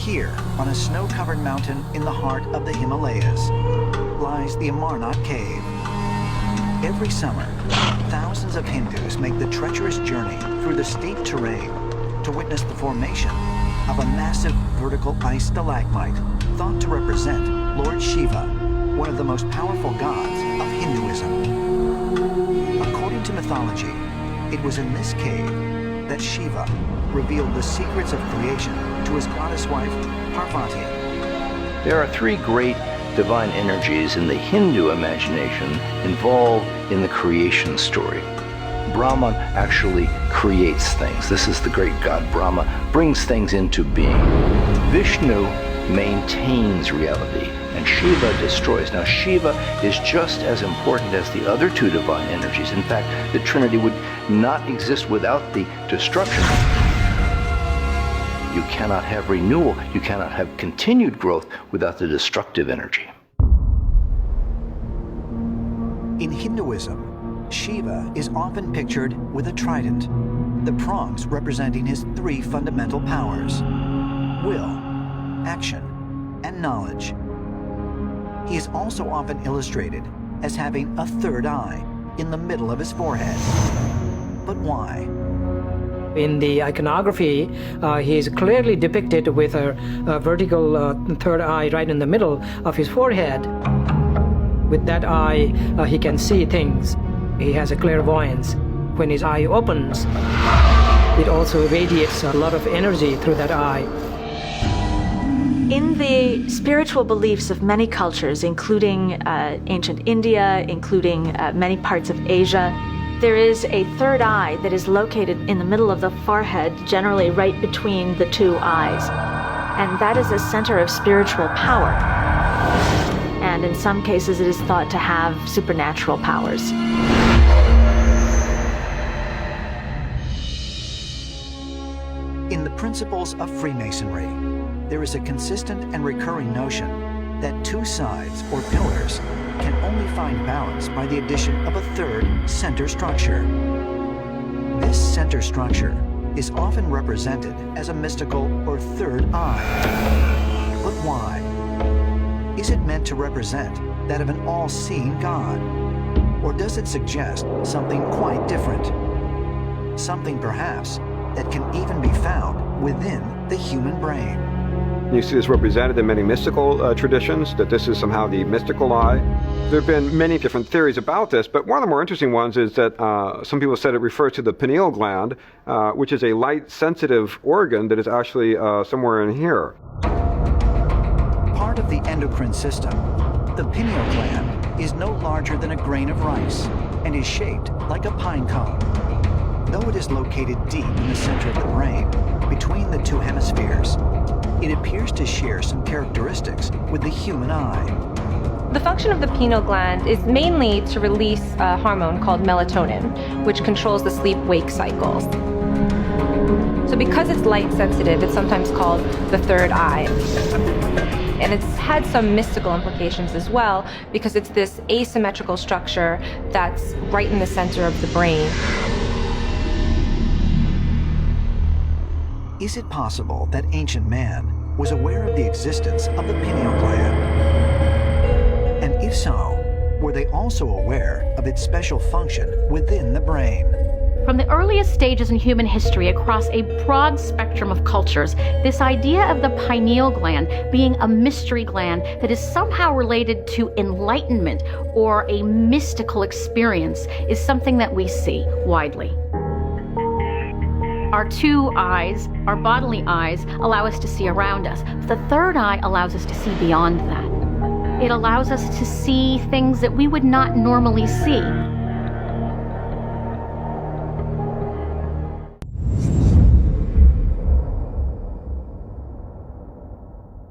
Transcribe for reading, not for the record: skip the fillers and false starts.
Here, on a snow-covered mountain in the heart of the Himalayas, lies the Amarnath Cave. Every summer, thousands of Hindus make the treacherous journey through the steep terrain to witness the formation of a massive vertical ice stalagmite thought to represent Lord Shiva, one of the most powerful gods of Hinduism. According to mythology, it was in this cave that Shiva revealed the secrets of creation to his goddess wife, Parvati. There are three great divine energies in the Hindu imagination involved in the creation story. Brahma actually creates things. This is the great god Brahma, brings things into being. Vishnu maintains reality, and Shiva destroys. Now, Shiva is just as important as the other two divine energies. In fact, the Trinity would not exist without the destruction. You cannot have renewal, you cannot have continued growth without the destructive energy. In Hinduism, Shiva is often pictured with a trident, the prongs representing his three fundamental powers: will, action, and knowledge. He is also often illustrated as having a third eye in the middle of his forehead. But why? In the iconography, he is clearly depicted with a vertical third eye right in the middle of his forehead. With that eye, he can see things. He has a clairvoyance. When his eye opens, it also radiates a lot of energy through that eye. In the spiritual beliefs of many cultures, including ancient India, including many parts of Asia, there is a third eye that is located in the middle of the forehead, generally right between the two eyes. And that is a center of spiritual power. And in some cases, it is thought to have supernatural powers. In the principles of Freemasonry, there is a consistent and recurring notion that two sides or pillars can only find balance by the addition of a third center structure. This center structure is often represented as a mystical or third eye. But why? Is it meant to represent that of an all-seeing God? Or does it suggest something quite different? Something perhaps that can even be found within the human brain. You see this represented in many mystical traditions, that this is somehow the mystical eye. There have been many different theories about this, but one of the more interesting ones is that some people said it refers to the pineal gland, which is a light-sensitive organ that is actually somewhere in here. Part of the endocrine system, the pineal gland is no larger than a grain of rice and is shaped like a pine cone. Though it is located deep in the center of the brain, between the two hemispheres, it appears to share some characteristics with the human eye. The function of the pineal gland is mainly to release a hormone called melatonin, which controls the sleep-wake cycles. So because it's light sensitive, it's sometimes called the third eye. And it's had some mystical implications as well, because it's this asymmetrical structure that's right in the center of the brain. Is it possible that ancient man was aware of the existence of the pineal gland? And if so, were they also aware of its special function within the brain? From the earliest stages in human history across a broad spectrum of cultures, this idea of the pineal gland being a mystery gland that is somehow related to enlightenment or a mystical experience is something that we see widely. Our two eyes, our bodily eyes, allow us to see around us. The third eye allows us to see beyond that. It allows us to see things that we would not normally see.